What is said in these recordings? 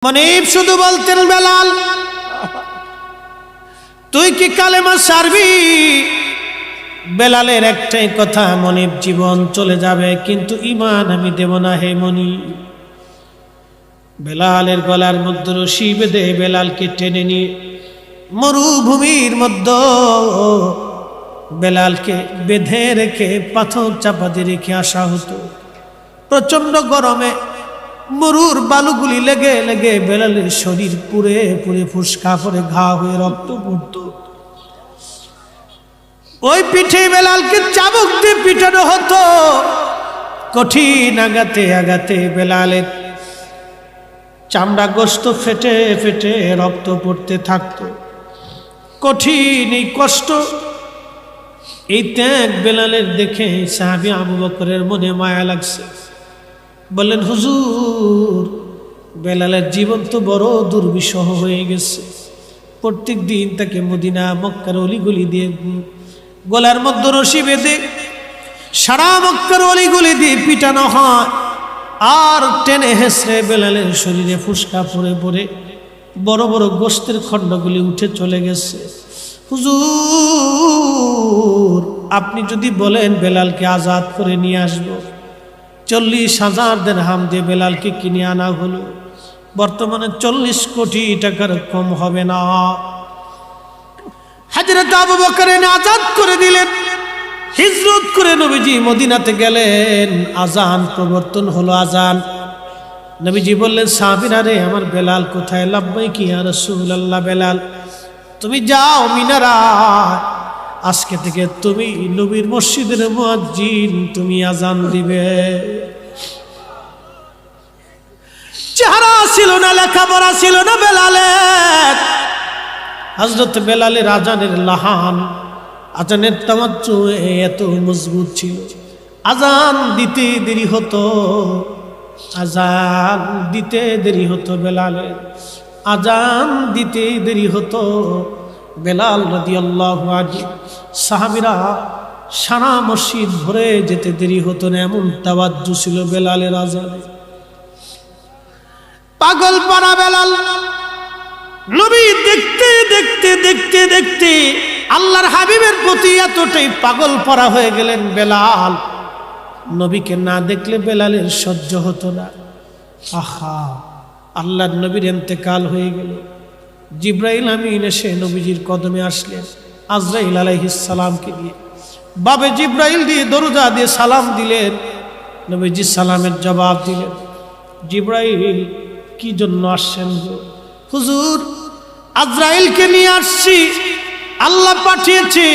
মনিব শুধু বলতেন, বেলাল তুই কি কালেমা সারবি? বেলালের একটাই কথা, মনিব জীবন চলে যাবে কিন্তু ঈমান আমি দেব না হে মনিব। বেলালের গলার মধ্যে রশি বেঁধে বেলালকে টেনে নিয়ে মরুভূমির মধ্যে বেলালকে বেঁধে রেখে পাথর চাপা দিয়ে রেখে আসা হতো। প্রচন্ড গরমে মরুর বালুগুলি লেগে লেগে বেলালের শরীর পুড়ে পুড়ে ফুসকা পরে ঘা হয়ে রক্ত পড়ত। ওই পিঠে বেলালকে চাবুক দিয়ে পিটানো হতো। কঠিন আঘাতে আঘাতে বেলালের চামড়া গোস্ত ফেটে ফেটে রক্ত পড়তে থাকতো। কঠিন এই কষ্ট, এই ত্যাগ বেলালের দেখে সাহাবী আবু বকরের মনে মায়া লাগছে। বললেন, হুজুর বেলালের জীবন তো বড় দুর্বিষহ হয়ে গেছে। প্রত্যেক দিন তাকে মদিনা মক্কার অলিগলি দিয়ে গলার মধ্যে রশি বেঁধে সারা মক্কার অলিগলি দিয়ে পিটানো হয়, আর টেনে হেসড়ে বেলালের শরীরে ফুসকা পড়ে পড়ে বড় বড় গোস্তের খণ্ডগুলি উঠে চলে গেছে। হুজুর আপনি যদি বলেন বেলালকে আজাদ করে নিয়ে আসবো, 40,000 দিরহাম দিয়ে বেলালকে কিনে আনা হলো। বর্তমানে 40 কোটি টাকার কম হবে না। হযরত আবু বকর আজাদ করে দিলেন। হিজরত করে নবীজি মদিনাতে গেলেন। আজান প্রবর্তন হলো। আজান নবীজি বললেন, সাহাবীরা রে আমার বেলাল কোথায়? লাব্বাইকি ইয়া রাসূলুল্লাহ। বেলাল তুমি যাও মিনারা, আজকে থেকে তুমি নবীর মসজিদের মুয়াজ্জিন, তুমি আজান দিবে। চেহারা ছিল না, লেখাপড়া ছিল না বেলালের। হযরত বেলালের আজানের লাহান, আজানের তাওয়াজ্জু এত মজবুত ছিল। আজান দিতে দেরি হতো, আজান দিতে দেরি হতো বেলালের, আজান দিতে দেরি হতো। বেলাল রাদিয়াল্লাহু আনহু সাহাবীরা সারা মসজিদ ভরে যেতে দেরি হতো না, এমন তাওয়াজ্জু ছিল বেলালের আজানে। পাগল পারা বেলাল নবী দেখতে দেখতে দেখতে দেখতে আল্লাহর হাবিবের প্রতি এতটাই পাগল পারা হয়ে গেলেন বেলাল। নবীকে না দেখলে বেলালের সহ্য হতো না। আহা, আল্লাহর নবীর ইন্তেকাল হয়ে গেল। জিব্রাইল আমিন এসে নবীজির কদমে আসলেন আজরাইল আলাইহিস সালামকে দিয়ে। বাবে জিব্রাইল দিয়ে দরজা দিয়ে সালাম দিলেন। নবীজি সালামের জবাব দিলেন। জিব্রাইল কি জন্য আসছেন? হুজুর আজরাইলকে নিয়ে আসছি, আল্লাহ পাঠিয়েছে,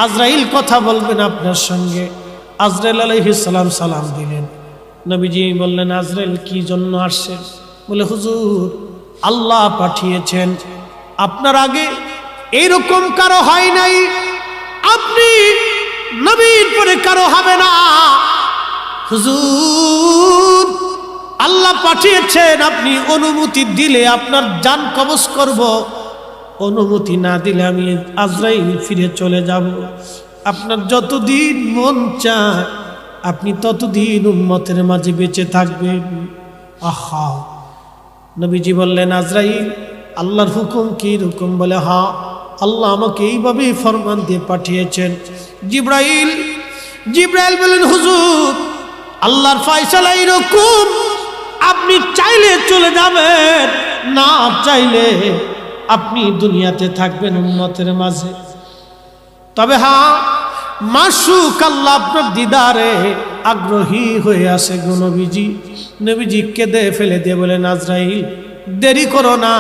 আজরাইল কথা বলবেন আপনার সঙ্গে। আজরাইল আলাইহিস সালাম সালাম দিলেন। নবীজি বললেন, আজরাইল কি জন্য আসছেন? বলে, হুজুর আল্লাহ পাঠিয়েছেন, আপনার আগে এইরকম কারো হয় নাই, আপনি নবীর পরে কারো হবে না। হুজুর আল্লাহ পাঠিয়েছেন, আপনি অনুমতি দিলে আপনার জান কবজ করব, অনুমতি না দিলে আমি আজরাইল ফিরে চলে যাব। আপনার যতদিন মন চায় আপনি ততদিন উম্মতের মাঝে বেঁচে থাকবেন। আহা, নবীজি বললেন, আজরাইল আল্লাহর হুকুম কি রকম? বলে, হ্যাঁ আল্লাহ আমাকে এইভাবে ফরমান দিয়ে পাঠিয়েছেন। জিব্রাইল বলেন, হুজুর আল্লাহর ফয়সালা এরকম, আপনি চাইলে চলে যাবেন, না চাইলে আপনি দুনিয়াতে থাকবেন উম্মতের মাঝে। তবে হ্যাঁ, মাশুক আল্লাহ আপনার দিদারে আগ্রহী হয়ে আছে গো নবীজি। নবীজি কেঁদে ফেলে দিয়ে বলেন, আজরাইল দেরি করো না,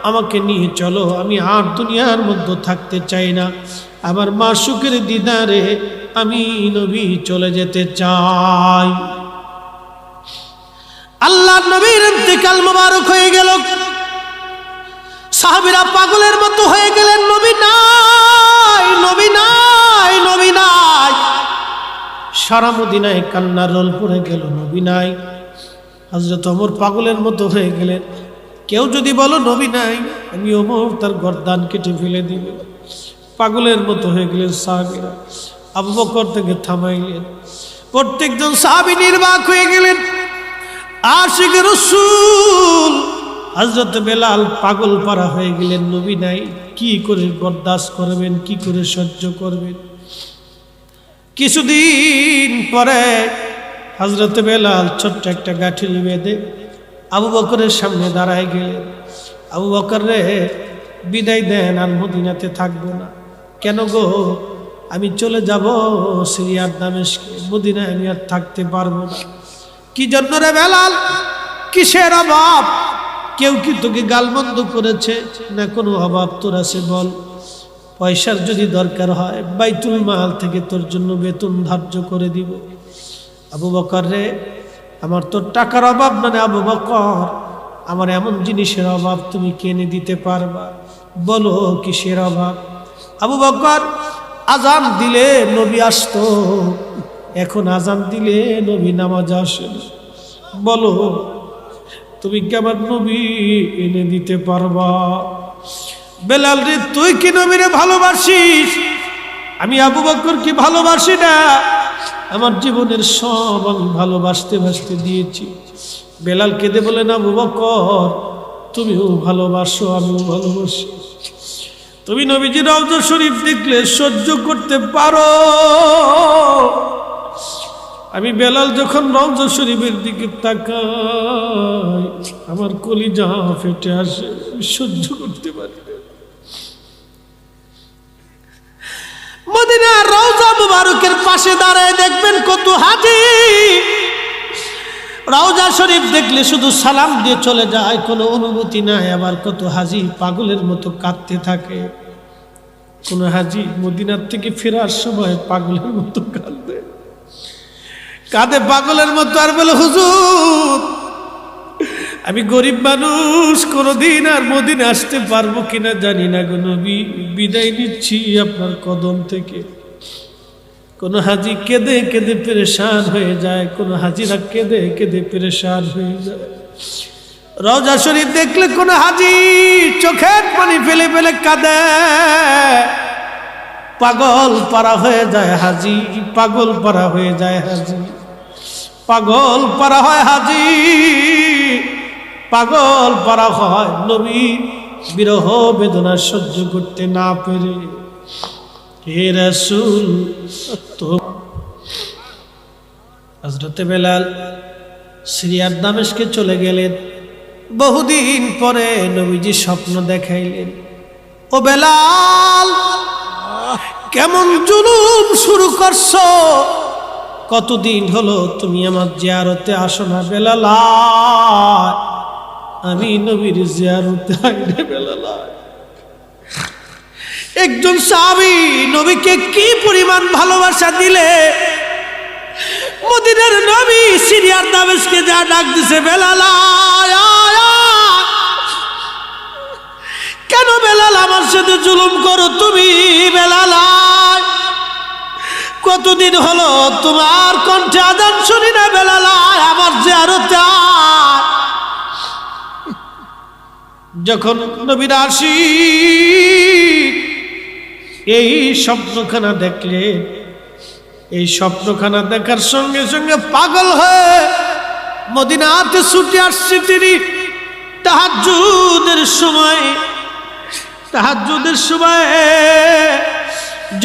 আমাকে নিয়ে চলো, আমি আর দুনিয়ার মধ্যে থাকতে চাই না, আমার মাশুকের দিদারে আমি নবী চলে যেতে চাই। আল্লাহ নবীর ইন্তেকাল মোবারক হয়ে গেল। সাহাবীরা পাগলের মতো হয়ে গেলেন, নবী নাই, নবী নাই, নবী নাই। সারা মদিনায় কান্নার রোল পড়ে গেল, নবী নাই। হযরত ওমর পাগলের মতো হয়ে গেলেন, কেউ যদি বলো নবী নাই, আমি ওমর তার গর্দান কেটে ফেলে দিব। পাগলের মতো হয়ে গেলেন সাহাবীরা। আবু বকর থেকে থামাইলেন। প্রত্যেকজন সাহাবী নির্বাক হয়ে গেলেন। আশিক রাসূল হযরত বেলাল পাগল পারা হয়ে গেলেন, নবী নাই, কি করে বরদাস্ত করবেন, কি করে সহ্য করবেন। কিছুদিন পরে হযরত বেলাল ছোট্ট একটা গাঠিল বেঁধে আবু বকরের সামনে দাঁড়ায় গেলেন। আবু বকর রে, বিদায় দেন, আর মদিনাতে থাকবো না। কেন গো? আমি চলে যাব সিরিয়ার দামেস্কে, মদিনায় আমি আর থাকতে পারবো না। কি জন্য রে বেলাল? কিসের অভাব? কেউ কি তোকে গালমন্দ করেছে? না কোনো অভাব তোর আছে বল। পয়সার যদি দরকার হয় বাইতুল মাল থেকে তোর জন্য বেতন ধার্য করে দিব। আবু বকর রে, আমার তোর টাকার অভাব মানে আবু বকর, আমার এমন জিনিসের অভাব তুমি কিনে দিতে পারবা? বলো কিসের অভাব? আবু বকর, আজান দিলে নবী আসতো, এখন আজান দিলে নবী নামাজ আসে না। বলো তুমি কি আমার নবী এনে দিতে পারবা? বেলাল রে, তুই কি নবীরে ভালোবাসিস? আমি আবু বকর কি ভালোবাসি না? আমার জীবনের সব আমি ভালোবাসতে বাসতে দিয়েছি। বেলাল কেঁদে বলেন, আবু বকর তুমিও ভালোবাসো, আমিও ভালোবাসি। তুমি নবীজি রওজা শরীফ দেখলে সহ্য করতে পারো। আমি বেলাল যখন রওজা শরীফের দিকে তাকাই আমার কলিজা ফেটে আসে, সহ্য করতে পারি না। মদিনার রওজা মুবারকের পাশে দাঁড়ায় দেখবেন কত হাজি রওজা শরীফ দেখলে শুধু সালাম দিয়ে চলে যায়, কোনো অনুভূতি নাই। আবার কত হাজি পাগলের মতো কাঁদতে থাকে। কোন হাজি মদিনার থেকে ফেরার সময় পাগলের মতো কাঁদে, কাঁদে পাগলের মতো, আর বলে, হুজুর আমি গরিব মানুষ, কোনোদিন আর মদিনা আসতে পারবো কিনা জানি না গো নবী, বিদায় নিচ্ছি আপনার কদম থেকে। কোন হাজি কেঁদে কেঁদে পেরেশান হয়ে যায়, কোন হাজিরা কেঁদে কেঁদে পেরেশান হয়ে যায়। রওজা শরীফ দেখলে কোন হাজি চোখের পানি ফেলে ফেলে কাঁদে। পাগল পারা হয়ে যায় হাজি, পাগল পারা হয়ে যায় হাজি, পাগল পারা হয় হাজি, পাগল পারা হয় নবী বিরহ বেদনা সহ্য করতে না পেরে। হে রাসূল, তো হযরত বেলাল সিরিয়ার দামেস্কে চলে গেলেন। বহুদিন পরে নবীজি স্বপ্ন দেখাইলেন, ও বেলাল কেমন জুলুম শুরু করছো? কতদিন হলো তুমি আমার জিয়ারতে আসো না? বেলাল আমি নবীর জিয়ারতে আই রে বেলাল। একজন সাহাবী নবীকে কি পরিমাণ ভালোবাসা দিলে, মদিনার নবী সিরিয়ার দামেস্কে যা ডাক দিছে, বেলাল কেন বেলাল আমার সাথে জুলুম করো তুমি? বেলাল কতদিন হলো তোমার কণ্ঠে আযান শুনি না? বেলাল আমার জিয়ারতে আয়। যখন নবীর আসি এই স্বপ্নখানা দেখলে, এই স্বপ্নখানা দেখার সঙ্গে সঙ্গে পাগল হয়ে মদিনাতে ছুটে আসছে তিনি। তাহাজ্জুদের সময়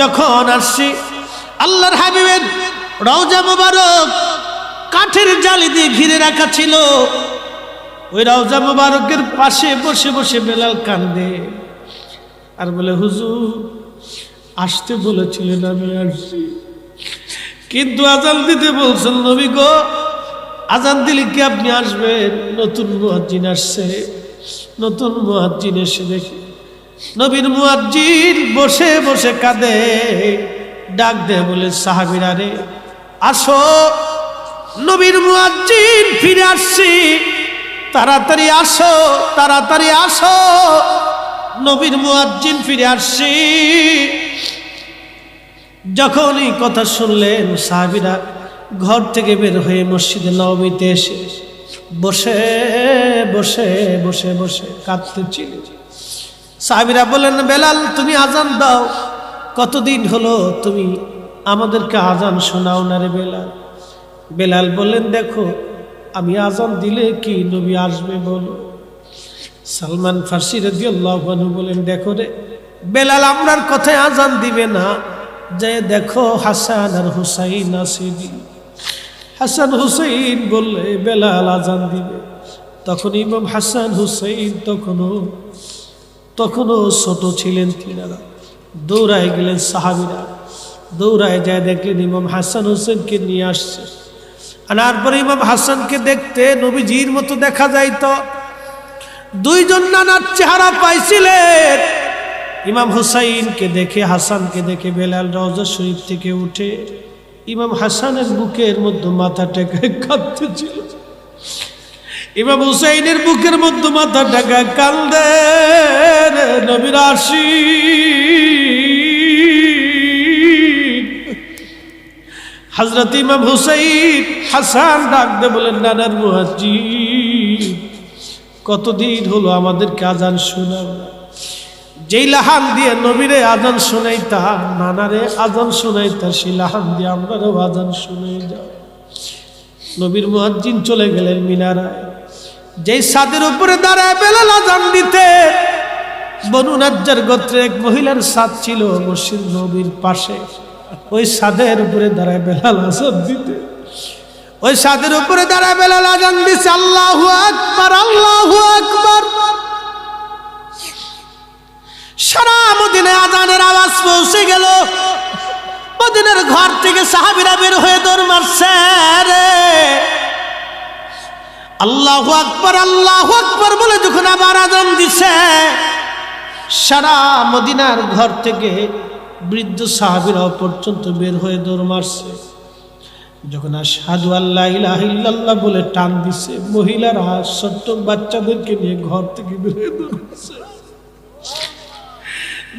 যখন আসছি, আল্লাহর হাবিবের রওজা মুবারক কাঠের জালি দিয়ে ঘিরে রাখা ছিল। ওই রওজা মুবারকের পাশে বসে বসে বেলাল কান্দে আর বলে, হুজুর আসতে বলেছিলেন, আমি আসছি, কিন্তু আজান দিতে বলছেন নবী গো, আজান দিলে কি আপনি আসবেন? নতুন মুয়াজ্জিন আসছে, নতুন মুয়াজ্জিন এসে দেখি নবীর মুয়াজ্জিন বসে বসে কাঁদে। ডাক দে বলে, সাহাবীরা রে আসো, নবীর মুয়াজ্জিন ফিরে আসছি, তাড়াতাড়ি আসো, তাড়াতাড়ি আসো, নবীর মুয়াজ্জিন ফিরে আসছি। যখন এই কথা শুনলেন সাহাবীরা ঘর থেকে বের হয়ে মসজিদে নববীতে এসে বসে বসে বসে বসে কাঁদতেছিল। সাহাবীরা বললেন, বেলাল তুমি আজান দাও, কতদিন হলো তুমি আমাদেরকে আজান শোনাও না রে বেলাল। বেলাল বললেন, দেখো আমি আজান দিলে কি নবী আসবে বলো? সালমান ফার্সি রাদিয়াল্লাহু আনহু বলেন, দেখো রে বেলাল আমরার কথায় আজান দিবে না, যে দেখো হাসান আর হুসাইন আসেনি। হাসান হুসাইন বললে বেলাল আজান দিবে। তখন ইমাম হাসান হুসাইন তখনও ছোট ছিলেন তিনারা। দৌড়ায় গেলেন সাহাবীরা, দৌড়ায় যায় দেখলেন ইমাম হাসান হুসেনকে নিয়ে আসছে। আনার পরে ইমাম হাসানকে দেখতে নবীজির মতো দেখা যাইতো। দুইজন নানার চেহারা পাইছিলেন। ইমাম হুসাইনকে দেখে, হাসানকে দেখে বেলাল রওজা শরীফ থেকে উঠে ইমাম হাসানের বুকের মধ্যে মাথা টেকে কাঁদতেছিল। ইমাম হুসাইনের বুকের মধ্যে মাথা টেকে কান্দে, নবীর আশিক। হযরত ইমাম হুসাইন হাসান ডাক দিয়ে বলেন, নানার মুয়াজ্জিন, কতদিন হলো আমাদেরকে আজান শোনাও না। যেই লাহান দিয়ে নবীরে আজান শোনাইতা, নানারে আজান শোনাইতা, সেই লাহান দিয়ে আমরাও আজান শুনে যাও। নবীর মুয়াজ্জিন চলে গেলেন মিনারায়। যেই ছাদের উপরে দাঁড়ায় বেলাল আজান দিতে, বনু নাজ্জার গোত্রের এক মহিলার ছাদ ছিল মসজিদ নবীর পাশে। ওই ছাদের উপরে দাঁড়ায় বেলাল আজান দিতে, ওই ছাদের উপরে দাঁড়ায় বেলাল আজান দিছে, আল্লাহু আকবার, আল্লাহু আকবার। সারা মদিনায় আজানের আওয়াজ পৌঁছে গেল। মদিনার ঘর থেকে সাহাবীরা বের হয়ে দৌড় মারছে রে। আল্লাহু আকবার, আল্লাহু আকবার বলে যখন আবার আজান দিছে, সারা মদিনার ঘর থেকে বৃদ্ধ সাহাবীরাও পর্যন্ত বের হয়ে দৌড় মারছে। যখন আশহাদু আল্লা ইলাহা ইল্লাল্লাহ বলে টান দিছে, মহিলারা ছোট্ট বাচ্চাদেরকে নিয়ে ঘর থেকে বের হয়ে দৌড় মারছে।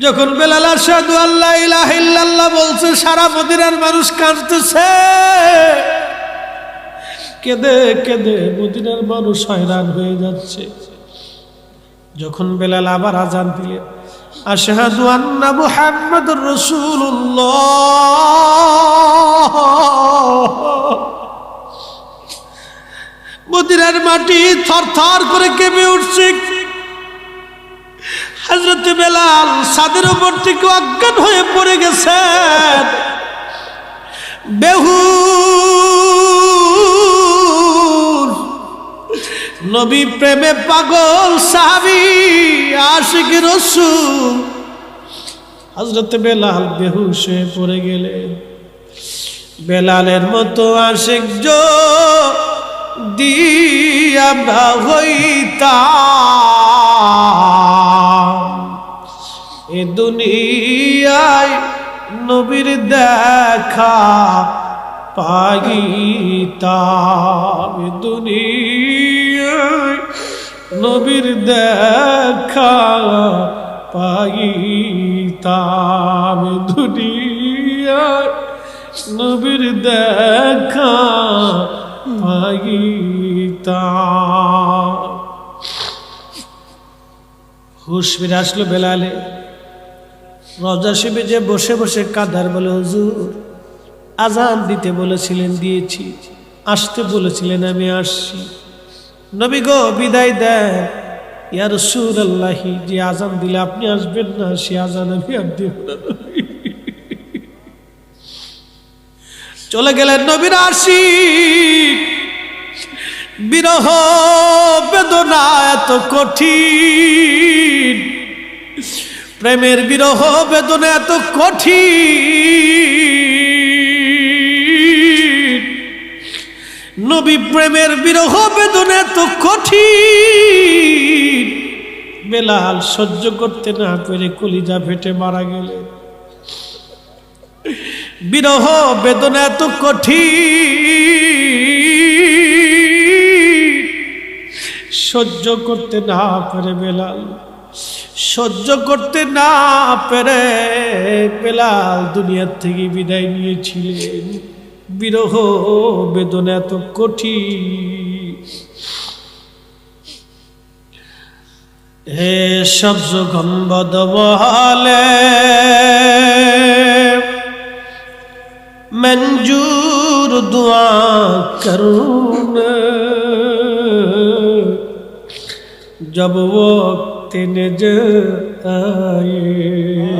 যখন বেলাল আশহাদু আল্লা ইলাহা ইল্লাল্লাহ বলছে, সারা মদিনার মানুষ কাঁদতেছে। কেঁদে কেঁদে মদিনার মানুষ হয়রান হয়ে যাচ্ছে। যখন বেলাল আবার আজান দিলেন, আশহাদু আন্না মুহাম্মাদুর রাসূলুল্লাহ, মদিনার মাটি থরথর করে কেঁপে উঠছে। হযরত বেলাল ছাদের উপর থেকে অজ্ঞান হয়ে পড়ে গেছেন। বেহুশ, নবী প্রেমে পাগল সাহাবী আশিক রাসূল হযরত বেলাল বেহুশ হয়ে পড়ে গেলেন। বেলালের মতো আশিক যদি আমরা হইতাম, এ দুনিয়ায় নবীর দেখা পাইতাম, এ দুনিয়ায় নবীর দেখা পাইতাম, এ দুনিয়ায় নবীর দেখা পাইতাম। হুশ ফিরে আসলো বেলালে। রওজা শরীফে যে বসে বসে কাঁদার বলে, হুজুর আজান দিতে বলেছিলেন দিয়েছি, আসতে বলেছিলেন আমি আসছি। নবী গো বিদায় দেন। ইয়া রাসূলুল্লাহি, যে আজান দিলে আপনি আসবেন না, সে আজান আমি আর দেব না। চলে গেলেন নবীর আশিক। বিরহ বেদনা এত কঠিন, প্রেমের বিরহ বেদনা এত কঠিন, নবী প্রেমের বিরহ বেদনা এত কঠিন। বেলাল সহ্য করতে না পেরে কলিজা ফেটে মারা গেলেন। বিরহ বেদনা এত কঠিন, সহ্য করতে না পেরে বেলাল, সহ্য করতে না পেরে বেলাল দুনিয়ার থেকে বিদায় নিয়েছিলেন। বিরহ বেদনা এত কঠিন। হে সবজ গম্বদ মহলে मंजूर दुआ करूँ जब वक्त नजर आए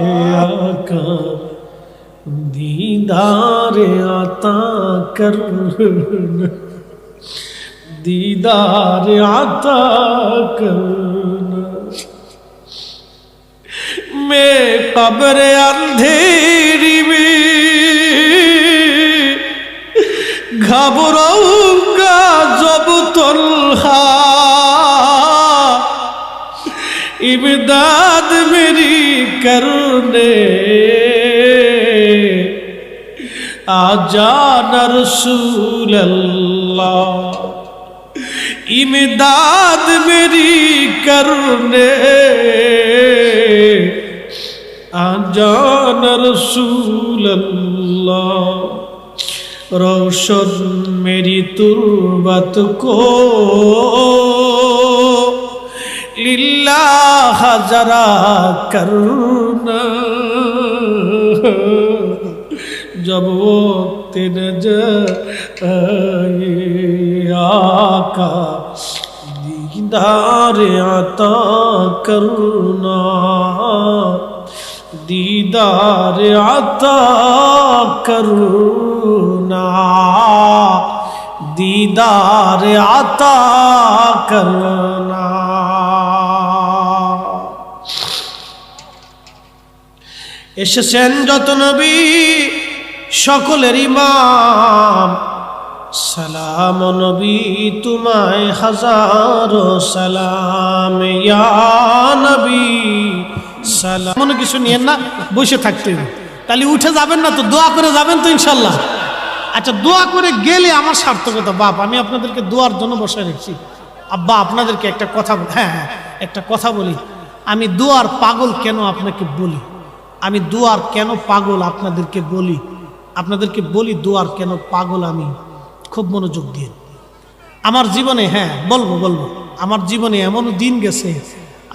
आका दीदार आता करना, दीदार आता करना। मैं कब्र अंधेरी में घबराऊंगा जब तन्हा, इमदाद मेरी करने आजा न रसूल अल्लाह, इमदाद मेरी करने आजा न रसूल अल्लाह। रोशन मेरी तुर्बत को लिल्लाह जरा करना, जब वक्त नजर आए आका दीदार आता करना, दीदार आता करना, दीदार आता करना। এসেছেন যত নবী সকলের ইমাম, সালাম নবী তোমায় হাজারো সালাম, ইয়া নবী সালাম। মনে কিছু নিয়েন না, বসে থাকতেন, তাহলে উঠে যাবেন না তো, দোয়া করে যাবেন তো ইনশাল্লাহ। আচ্ছা, দোয়া করে গেলে আমার সার্থকতা। বাপ, আমি আপনাদেরকে দোয়ার জন্য বসে রেখেছি। আব্বা, আপনাদেরকে একটা কথা, হ্যাঁ একটা কথা বলি, আমি দোয়ার পাগল কেন আপনাকে বলি, আমি দোয়ার কেন পাগল আপনাদেরকে বলি, আপনাদেরকে বলি দোয়ার কেন পাগল আমি। খুব মনোযোগ দিয়ে আমার জীবনে, হ্যাঁ বলবো, আমার জীবনে এমন দিন গেছে,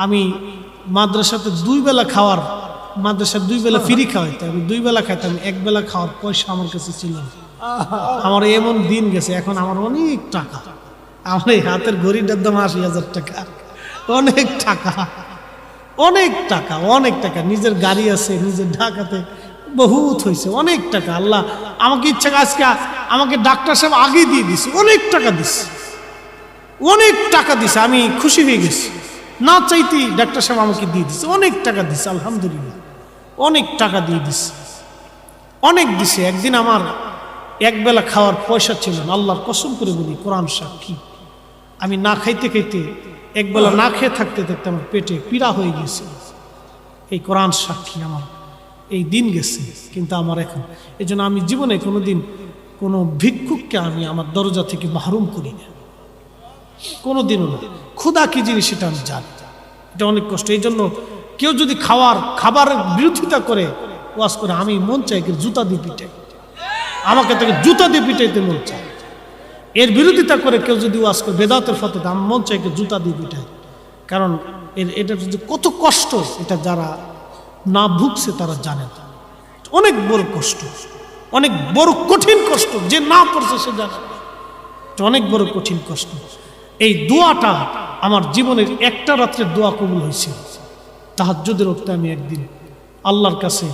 আমি মাদ্রাসাতে 2 বেলা খাওয়ার, মাদ্রাসায় 2 বেলা ফ্রি খাওয়াইতাম, আমি 2 বেলা খাইতাম, 1 বেলা খাওয়ার পয়সা আমার কাছে ছিল না। আমার এমন দিন গেছে, এখন আমার অনেক টাকা, আমার এই হাতের ঘড়িটার দাম 80,000 টাকা, অনেক টাকা, অনেক টাকা, অনেক টাকা। নিজের গাড়ি আছে, নিজের ঢাকাতে বহুত হয়েছে, অনেক টাকা। আল্লাহ আমাকে ইচ্ছা, আজকে আমাকে ডাক্তার সাহেব আগে দিয়ে দিছে, অনেক টাকা দিছে, অনেক টাকা দিছে, আমি খুশি হয়ে গেছি, না চাইতেই ডাক্তার সাহেব আমাকে দিয়ে দিছে, অনেক টাকা দিছে, আলহামদুলিল্লাহ অনেক টাকা দিয়ে দিছে, অনেক দিছে। একদিন আমার 1 বেলা খাওয়ার পয়সা ছিল না, আল্লাহর কসম করে বলি, কোরআন সাক্ষী, আমি না খাইতে খাইতে 1 বেলা না খেয়ে থাকতে থাকতে আমার পেটে পীড়া হয়ে গেছে, এই কোরআন সাক্ষী, আমার এই দিন গেছে। কিন্তু আমার এখন, এই জন্য আমি জীবনে কোনোদিন কোনো ভিক্ষুককে আমি আমার দরজা থেকে মাহরুম করি না, কোনোদিনও না। ক্ষুধা কি জিনিস সেটা আমি জানি, এটা অনেক কষ্ট। এই জন্য কেউ যদি খাবারের বিরোধিতা করে, ওয়াজ করে, আমি মন চাই জুতা দিয়ে পিটাই, আমাকে তাকে জুতা দিয়ে পিটাইতে মন চায়। এর বিরোধিতা করে কেউ যদি ওয়াজ করে বেদাতের ফতোয়া, আমার মন চাই জুতা দিয়ে পিটাই, কারণ এটা যদি কত কষ্ট, এটা যারা না ভুগছে তারা জানে না, অনেক বড় কষ্ট, অনেক বড় কঠিন কষ্ট, যে না পড়ছে সে জানে, অনেক বড় কঠিন কষ্ট। এই দোয়াটা আমার জীবনের একটা রাত্রের দোয়া কবুল হয়েছে। তাহাজ্জুদের ওক্তে আমি একদিন আল্লাহর কাছে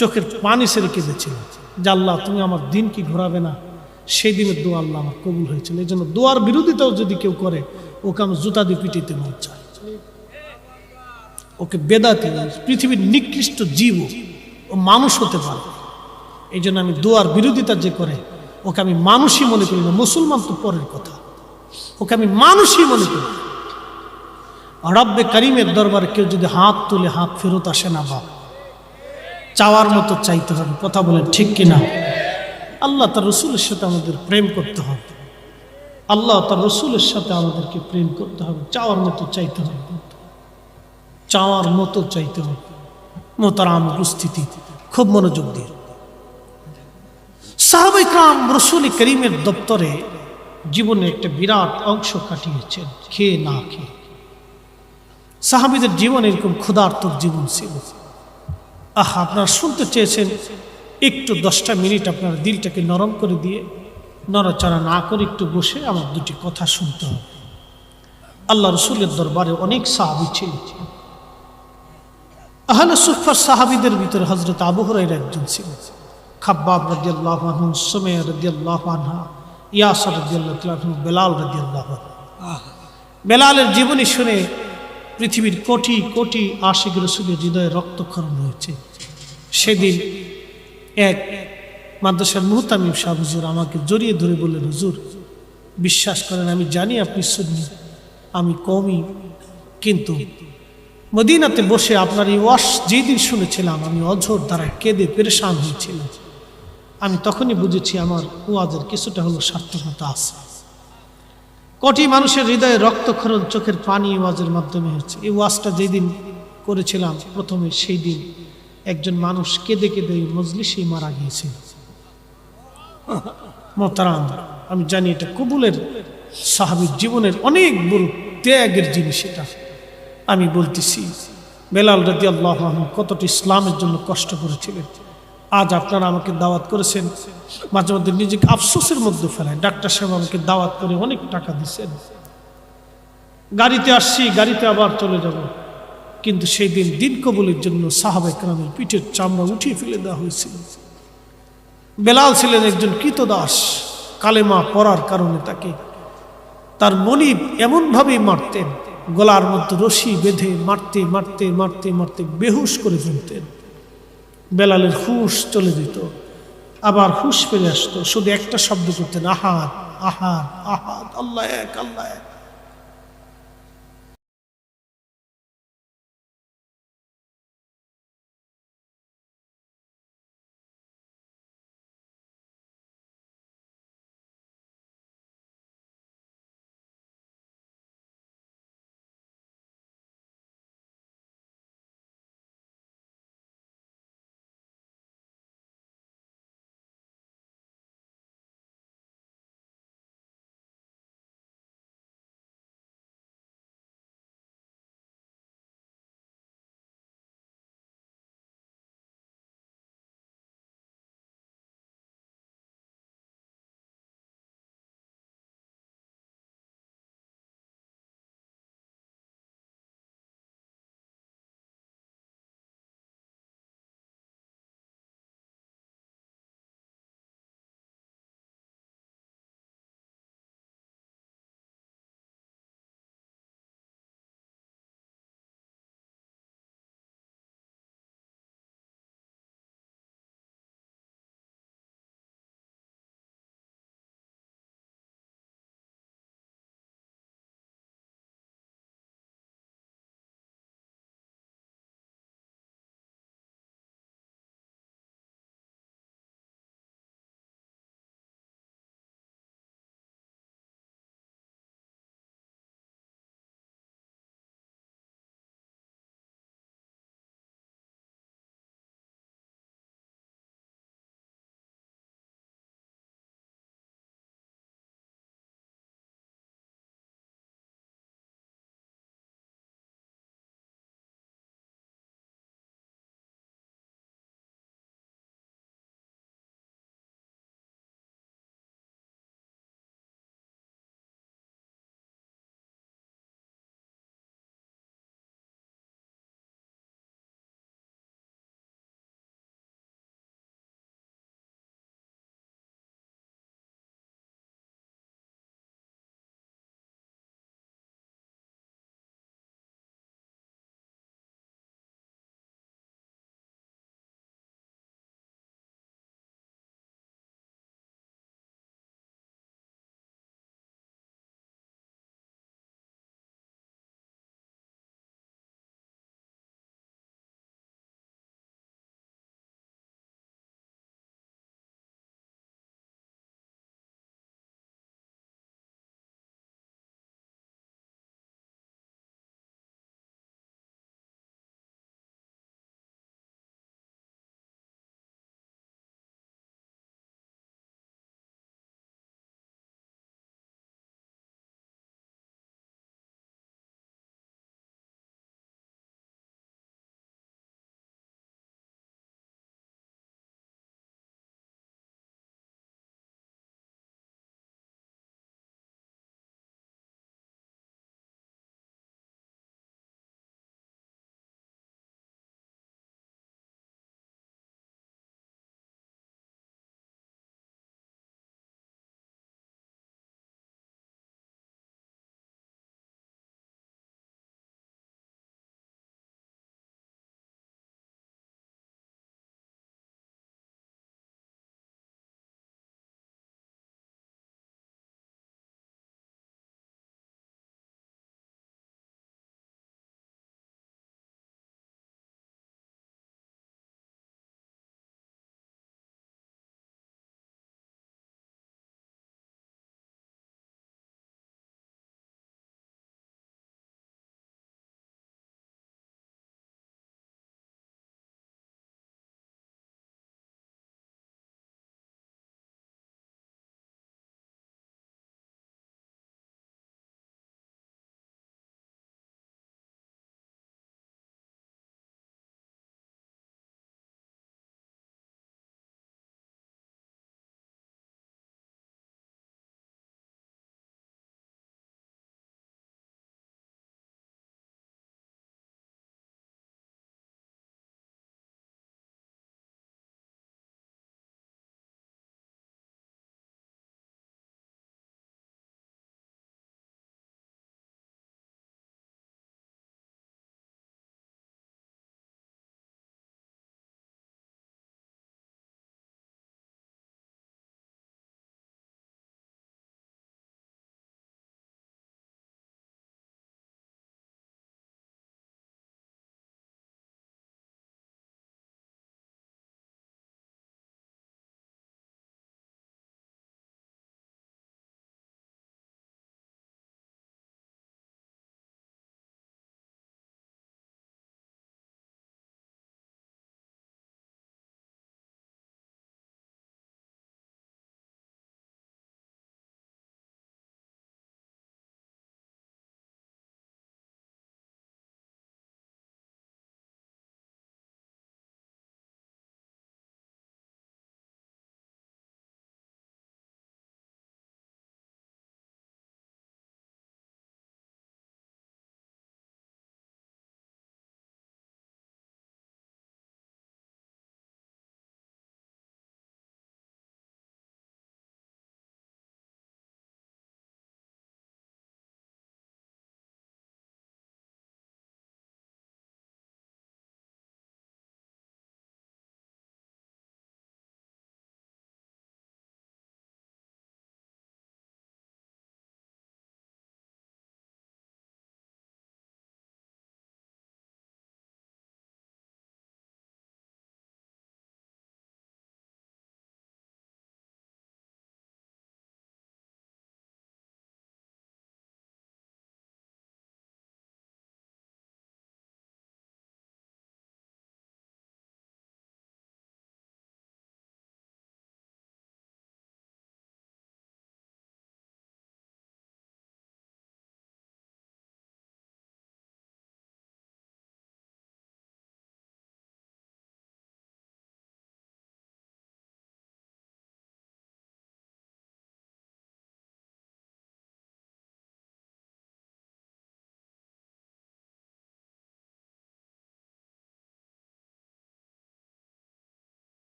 চোখের পানি ছেড়ে কেঁদেছিলাম যে আল্লাহ, তুমি আমার দিন কি ঘোরাবে না। সেই দিনের দোয়া আল্লাহ আমার কবুল হয়েছিল। এই জন্য দোয়ার বিরোধিতাও যদি কেউ করে, ওকে আমি জুতা দিয়ে পিটিতে মন চাই, ওকে বেদাতি, পৃথিবীর নিকৃষ্ট জীব, ও মানুষ হতে পারে। এই জন্য আমি দোয়ার বিরোধিতা যে করে, ওকে আমি মানুষই মনে করি না, মুসলমান তো পরের কথা, ওকে আমি মানুষই মনে করি। রব্বে করিমের দরবারে কেউ যদি হাত তুলে হাত ফেরত আসে না, বাপ, চাওয়ার মতো চাইতে হবে। কথা বলেন ঠিক কিনা? আল্লাহ তার রসুলের সাথে আমাদের প্রেম করতে হবে, আল্লাহ তার রসুলের সাথে আমাদেরকে প্রেম করতে হবে, চাওয়ার মতো চাইতে হবে, চাওয়ার মতো চাইতে হবে। মোহতারাম উপস্থিতি, খুব মনোযোগ দিয়ে সাহাবায়ে কেরাম রাসূল করিমের দপ্তরে জীবনে একটা বিরাট অংশ কাটিয়েছেন খেয়ে না খেয়ে। সাহাবীদের জীবন এরকম ক্ষুধার্তর জীবন ছিল। আপনারা শুনতে চেয়েছেন, একটু 10টা মিনিট আপনার দিলটাকে নরম করে দিয়ে, নড়াচড়া না করে একটু বসে আমার দুটি কথা শুনতে হবে। আল্লাহ রসুলের দরবারে অনেক সাহাবী ছিল। আহলে সুফফার সাহাবীদের ভিতরে হযরত আবু হুরায়রা একজন ছিলেন, খাব্বাব রাদিয়াল্লাহু আনহু, সুমাইয়া রাদিয়াল্লাহু আনহা, ইয়াসির রাদিয়াল্লাহু আনহু, বেলাল রাদিয়াল্লাহু আনহু। বেলালের জীবনী শুনে পৃথিবীর কোটি কোটি আশিক রাসূলের হৃদয়ে রক্তক্ষরণ হয়েছে। সেদিন এক মাদ্রাসার মুহতামিম সাহেব হুজুর আমাকে জড়িয়ে ধরে বললেন, হুজুর বিশ্বাস করেন আমি জানি আপনি সুন্নি, আমি কওমি, কিন্তু মদিনাতে বসে আপনার এই ওয়াজ যেদিন শুনেছিলাম আমি অঝোর দ্বারা কেঁদে পেরেশান হয়েছিলাম। আমি তখনই বুঝেছি আমার ওয়াজের কিছুটা হলো সার্থকতা আছে। কোটি মানুষের হৃদয়ে রক্তক্ষরণ, চোখের পানি ওয়াজের মাধ্যমে হচ্ছে। এই ওয়াজটা যেদিন করেছিলাম প্রথমে, সেই দিন একজন মানুষ কেঁদে কেঁদে এই মজলিসেই মারা গিয়েছিল। মোহতারাম, আমি জানি এটা কবুলের সাহাবীর জীবনের অনেক বড় ত্যাগের জিনিস। এটা আমি বলতেছি বেলাল রাদিয়াল্লাহু আনহু কতটি ইসলামের জন্য কষ্ট করেছিলেন। আজ আপনারা আমাকে দাওয়াত করেছেন, মাঝে মধ্যে নিজেকে আফসোসের মধ্যে ফেলায়। ডাক্তার সাহেব আমাকে দাওয়াত করে অনেক টাকা দিচ্ছেন, গাড়িতে আসছি, গাড়িতে আবার চলে যাব, কিন্তু সেই দিন দিন কবুলের জন্য সাহাবায়ে কেরামের পিঠের চামড়া উঠিয়ে ফেলে দেওয়া হয়েছিল। বেলাল ছিলেন একজন কৃতদাস, কালেমা পড়ার কারণে তাকে তার মনিব এমনভাবেই মারতেন, গলার মধ্যে রশি বেঁধে মারতে মারতে মারতে মারতে বেহুশ করে ফেলতেন। বেলালের হুশ চলে যেত, আবার হুশ ফিরে আসতো, শুধু একটা শব্দ করতেন, আহাদ আহাদ আহাদ, আল্লাহ এক আল্লাহ এক।